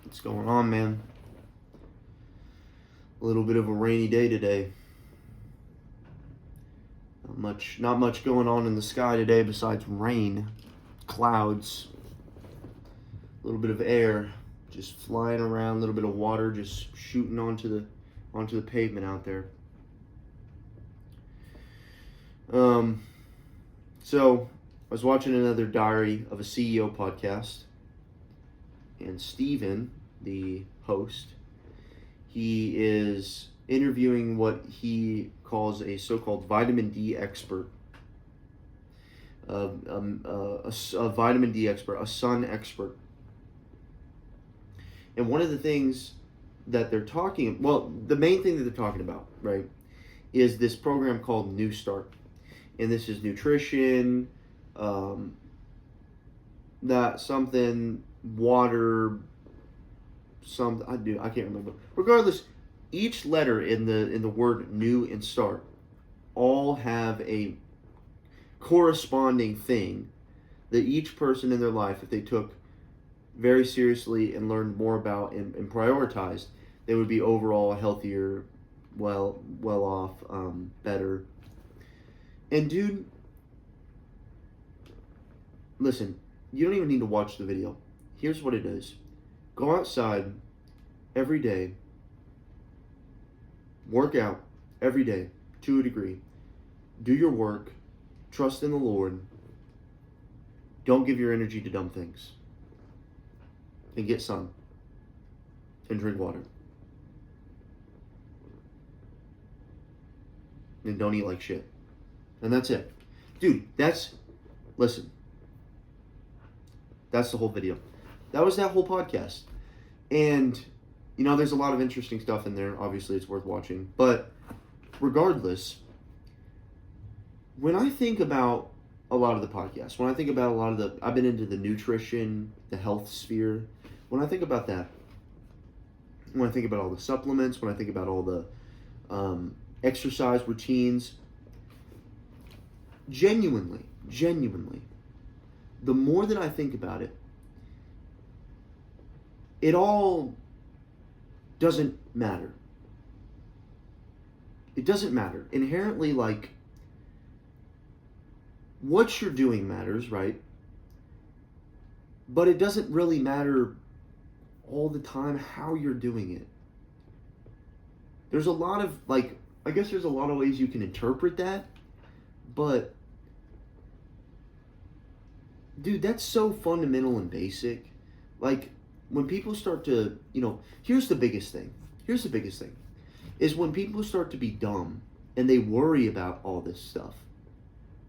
What's going on, man? A little bit of a rainy day today. Not much going on in the sky today besides rain, clouds, a little bit of air just flying around, a little bit of water just shooting onto the pavement out there. So I was watching another Diary of a CEO podcast, and Steven, the host, he is interviewing what he calls a so-called vitamin D expert, a vitamin D expert, a sun expert. And one of the things that they're talking, well, the main thing that they're talking about, right, is this program called New Start. And this is nutrition, that something, water, I can't remember. Regardless, each letter in the word new and start all have a corresponding thing that each person in their life, if they took very seriously and learned more about and prioritized, they would be overall healthier, well off, better. And dude, listen, you don't even need to watch the video. Here's what it is. Go outside every day, work out every day to a degree, do your work, trust in the Lord, don't give your energy to dumb things, and get sun, and drink water. And don't eat like shit. And that's it. Dude, listen, that's the whole video. That was that whole podcast. And, there's a lot of interesting stuff in there. Obviously, it's worth watching. But regardless, when I think about a lot of the podcasts, when I think about I've been into the nutrition, the health sphere. When I think about that, when I think about all the supplements, when I think about all the exercise routines, genuinely, the more that I think about it, it all doesn't matter. It doesn't matter. Inherently, what you're doing matters, right? But it doesn't really matter all the time how you're doing it. There's a lot of, I guess there's a lot of ways you can interpret that, but dude, that's so fundamental and basic. When people start to, here's the biggest thing, is when people start to be dumb and they worry about all this stuff,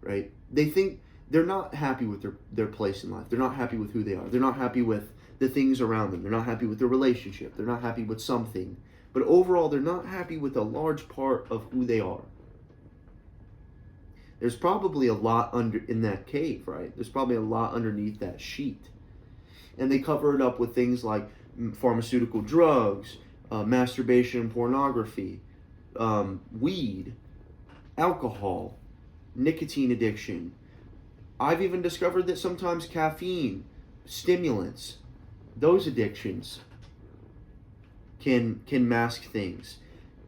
right? They think they're not happy with their place in life. They're not happy with who they are. They're not happy with the things around them. They're not happy with their relationship. They're not happy with something. But overall, they're not happy with a large part of who they are. There's probably a lot in that cave, right? There's probably a lot underneath that sheet. And they cover it up with things like pharmaceutical drugs, masturbation and pornography, weed, alcohol, nicotine addiction. I've even discovered that sometimes caffeine, stimulants, those addictions can mask things.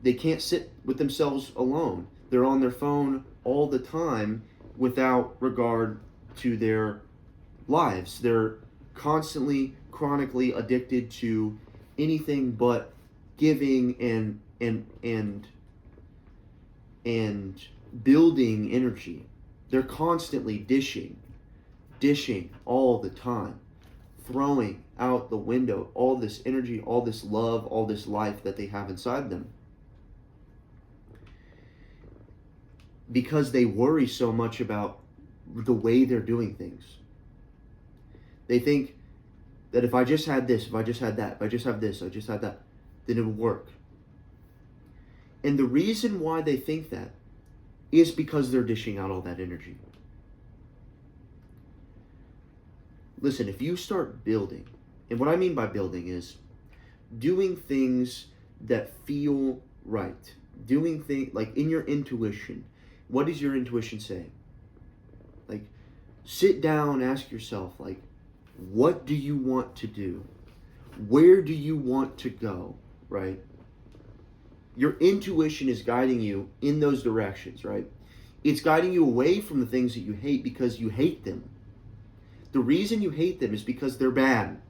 They can't sit with themselves alone. They're on their phone all the time without regard to their lives. They're constantly, chronically addicted to anything but giving and building energy. They're constantly dishing all the time, throwing out the window all this energy, all this love, all this life that they have inside them. Because they worry so much about the way they're doing things. They think that if I just had this, if I just had that, if I just have this, I just had that, then it would work. And the reason why they think that is because they're dishing out all that energy. Listen, if you start building, and what I mean by building is doing things that feel right, doing things like in your intuition. What does your intuition say? Sit down, ask yourself, what do you want to do? Where do you want to go, right? Your intuition is guiding you in those directions, right? It's guiding you away from the things that you hate because you hate them. The reason you hate them is because they're bad.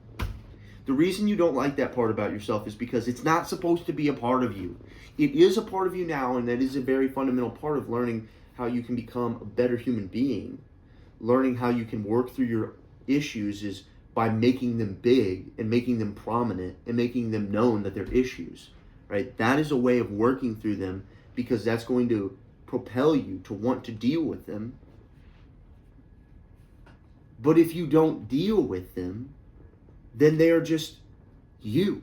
The reason you don't like that part about yourself is because it's not supposed to be a part of you. It is a part of you now, and that is a very fundamental part of learning how you can become a better human being. Learning how you can work through your issues is by making them big and making them prominent and making them known that they're issues, right? That is a way of working through them, because that's going to propel you to want to deal with them. But if you don't deal with them, then they are just you.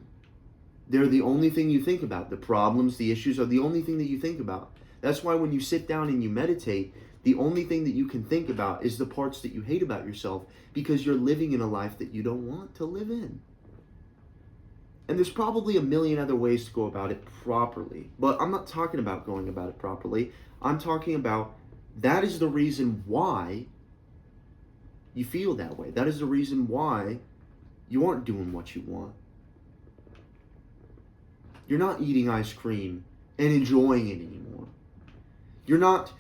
They're the only thing you think about. The problems, the issues are the only thing that you think about. That's why when you sit down and you meditate, the only thing that you can think about is the parts that you hate about yourself, because you're living in a life that you don't want to live in. And there's probably a million other ways to go about it properly. But I'm not talking about going about it properly. I'm talking about that is the reason why you feel that way. That is the reason why you aren't doing what you want. You're not eating ice cream and enjoying it anymore. You're not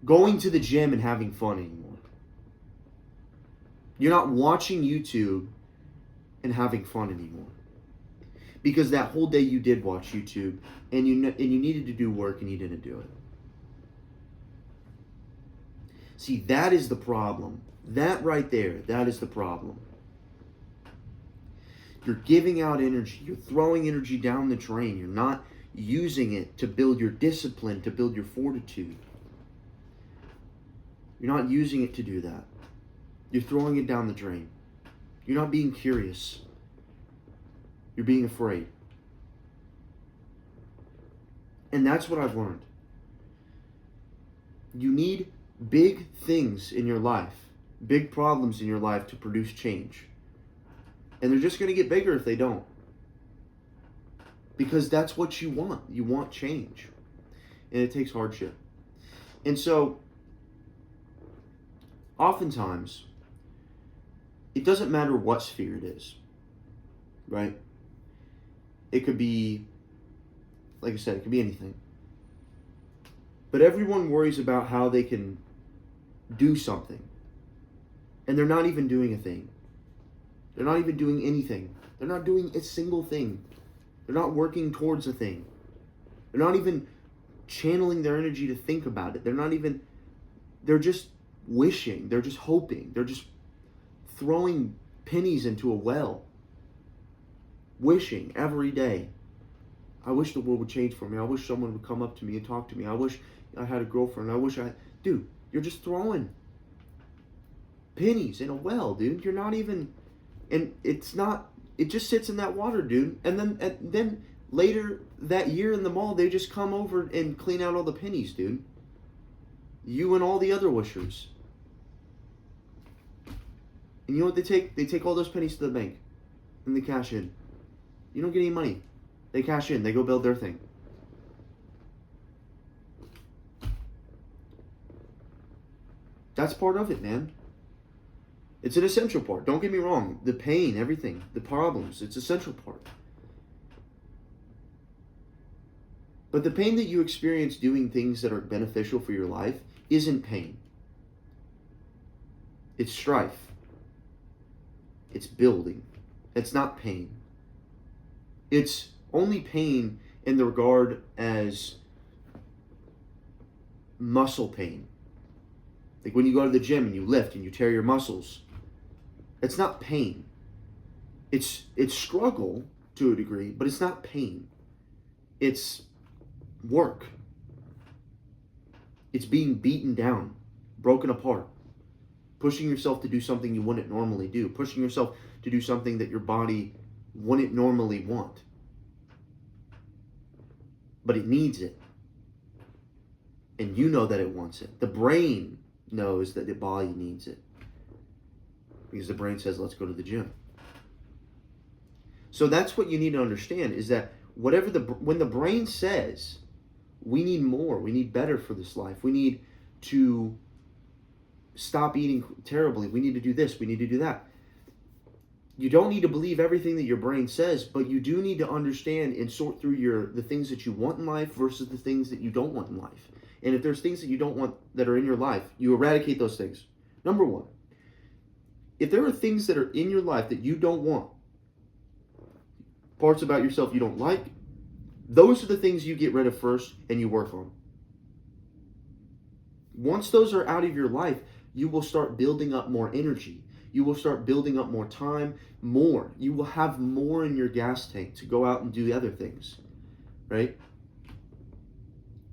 going to the gym and having fun anymore. You're not watching YouTube and having fun anymore. Because that whole day you did watch YouTube and you needed to do work and you didn't do it. See, that is the problem. That right there, that is the problem. You're giving out energy. You're throwing energy down the drain. You're not using it to build your discipline, to build your fortitude. You're not using it to do that. You're throwing it down the drain. You're not being curious. You're being afraid. And that's what I've learned. You need big things in your life, big problems in your life to produce change. And they're just going to get bigger if they don't. Because that's what you want. You want change. And it takes hardship. And so, oftentimes, it doesn't matter what sphere it is. Right? It could be, like I said, it could be anything. But everyone worries about how they can do something. And they're not even doing a thing. They're not even doing anything. They're not doing a single thing. They're not working towards a thing. They're not even channeling their energy to think about it. They're just wishing. They're just hoping. They're just throwing pennies into a well. Wishing every day. I wish the world would change for me. I wish someone would come up to me and talk to me. I wish I had a girlfriend. Dude, you're just throwing pennies in a well, dude. You're not even, and it just sits in that water, dude. And then later that year in the mall, they just come over and clean out all the pennies, dude. You and all the other wishers. And you know what they take? They take all those pennies to the bank and they cash in. You don't get any money. They cash in. They go build their thing. That's part of it, man. It's an essential part. Don't get me wrong. The pain, everything, the problems, it's an essential part. But the pain that you experience doing things that are beneficial for your life isn't pain. It's strife. It's building. It's not pain. It's only pain in the regard as muscle pain. Like when you go to the gym and you lift and you tear your muscles. It's not pain. It's struggle to a degree, but it's not pain. It's work. It's being beaten down, broken apart, pushing yourself to do something you wouldn't normally do, pushing yourself to do something that your body wouldn't normally want. But it needs it. And you know that it wants it. The brain knows that the body needs it. Because the brain says, let's go to the gym. So that's what you need to understand, is that when the brain says, we need more, we need better for this life, we need to stop eating terribly, we need to do this, we need to do that. You don't need to believe everything that your brain says, but you do need to understand and sort through the things that you want in life versus the things that you don't want in life. And if there's things that you don't want that are in your life, you eradicate those things. Number one, if there are things that are in your life that you don't want, parts about yourself you don't like, those are the things you get rid of first and you work on. Once those are out of your life, you will start building up more energy. You will start building up more time, more. You will have more in your gas tank to go out and do other things, right?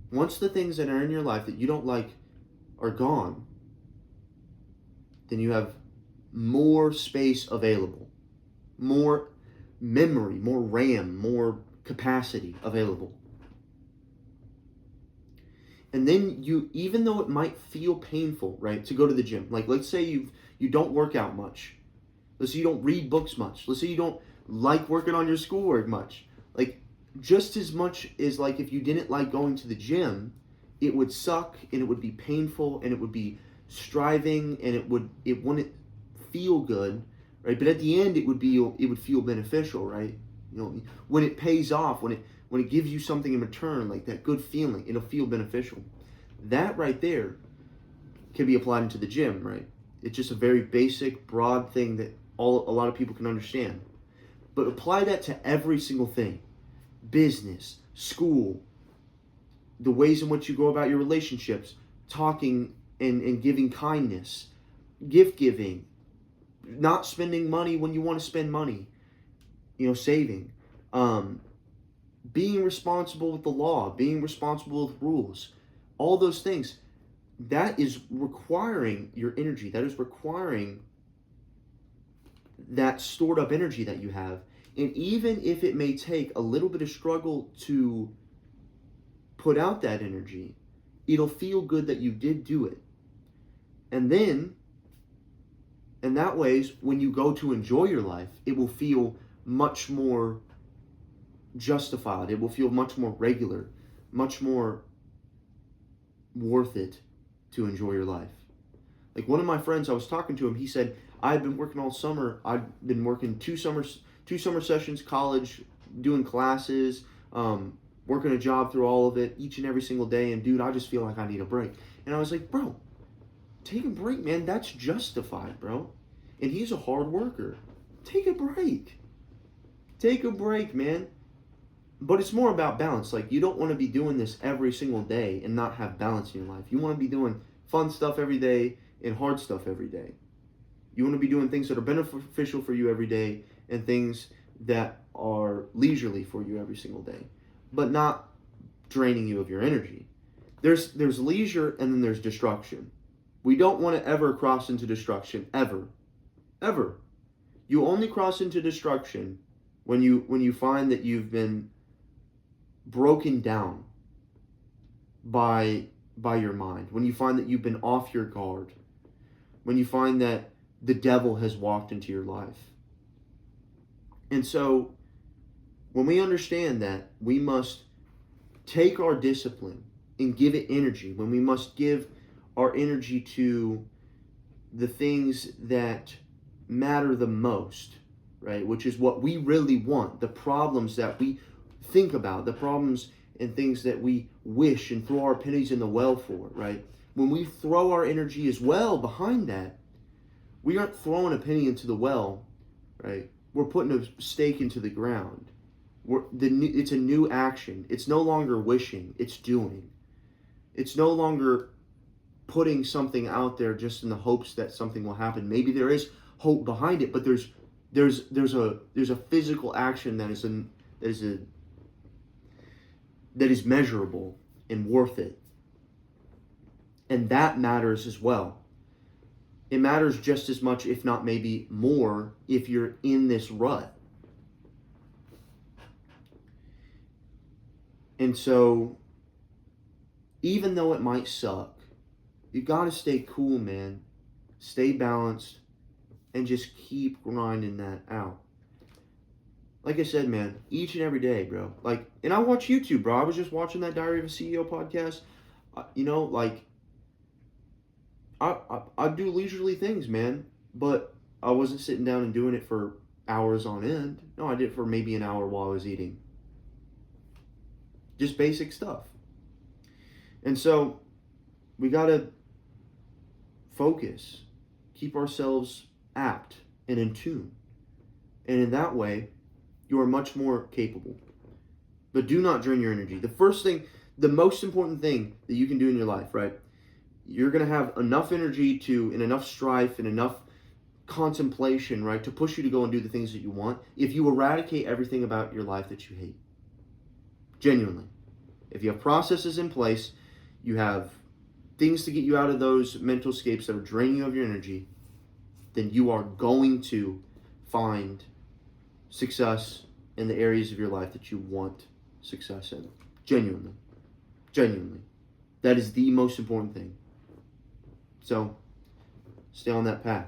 Once the things that are in your life that you don't like are gone, then you have more space available, more memory, more RAM, more capacity available. And then you, even though it might feel painful, right, to go to the gym, like let's say you don't work out much. Let's say you don't read books much. Let's say you don't like working on your schoolwork much. Like, just as much as like if you didn't like going to the gym, it would suck and it would be painful and it would be striving and it wouldn't feel good, right? But at the end it would feel beneficial, right? You know, when it pays off, when it gives you something in return, like that good feeling, it'll feel beneficial. That right there can be applied into the gym, right? It's just a very basic, broad thing that a lot of people can understand. But apply that to every single thing. Business, school, the ways in which you go about your relationships, talking and giving kindness, gift giving, not spending money when you want to spend money, saving, being responsible with the law, being responsible with rules, all those things. That is requiring your energy. That is requiring that stored up energy that you have. And even if it may take a little bit of struggle to put out that energy, it'll feel good that you did do it. And then, in that ways, when you go to enjoy your life, it will feel much more justified. It will feel much more regular, much more worth it to enjoy your life. Like one of my friends, I was talking to him, he said, I've been working all summer. I've been working two summer sessions, college, doing classes, working a job through all of it, each and every single day. And dude, I just feel like I need a break. And I was like, bro, take a break, man. That's justified, bro. And he's a hard worker. Take a break. Take a break, man. But it's more about balance. Like, you don't want to be doing this every single day and not have balance in your life. You want to be doing fun stuff every day and hard stuff every day. You want to be doing things that are beneficial for you every day and things that are leisurely for you every single day, but not draining you of your energy. There's leisure and then there's destruction. We don't want to ever cross into destruction, ever. Ever. You only cross into destruction when you find that you've been broken down by your mind, when you find that you've been off your guard, when you find that the devil has walked into your life. And so when we understand that we must take our discipline and give it energy, when we must give our energy to the things that matter the most, right, which is what we really want, the problems that we think about, the problems and things that we wish and throw our pennies in the well for, right? When we throw our energy as well behind that, we aren't throwing a penny into the well, right? We're putting a stake into the ground. It's a new action. It's no longer wishing, it's doing. It's no longer putting something out there just in the hopes that something will happen. Maybe there is hope behind it, but there's a physical action that is measurable and worth it. And that matters as well. It matters just as much, if not maybe more, if you're in this rut. And so, even though it might suck, you gotta stay cool, man. Stay balanced and just keep grinding that out. Like I said, man, each and every day, bro. Like, and I watch YouTube, bro. I was just watching that Diary of a CEO podcast. I do leisurely things, man. But I wasn't sitting down and doing it for hours on end. No, I did it for maybe an hour while I was eating. Just basic stuff. And so we got to focus, keep ourselves apt and in tune. And in that way, you are much more capable. But do not drain your energy. The first thing, the most important thing that you can do in your life, right? You're going to have enough energy and enough strife and enough contemplation, right, to push you to go and do the things that you want if you eradicate everything about your life that you hate. Genuinely. If you have processes in place, you have things to get you out of those mental escapes that are draining you of your energy, then you are going to find success in the areas of your life that you want success in. Genuinely. Genuinely. That is the most important thing. So, stay on that path.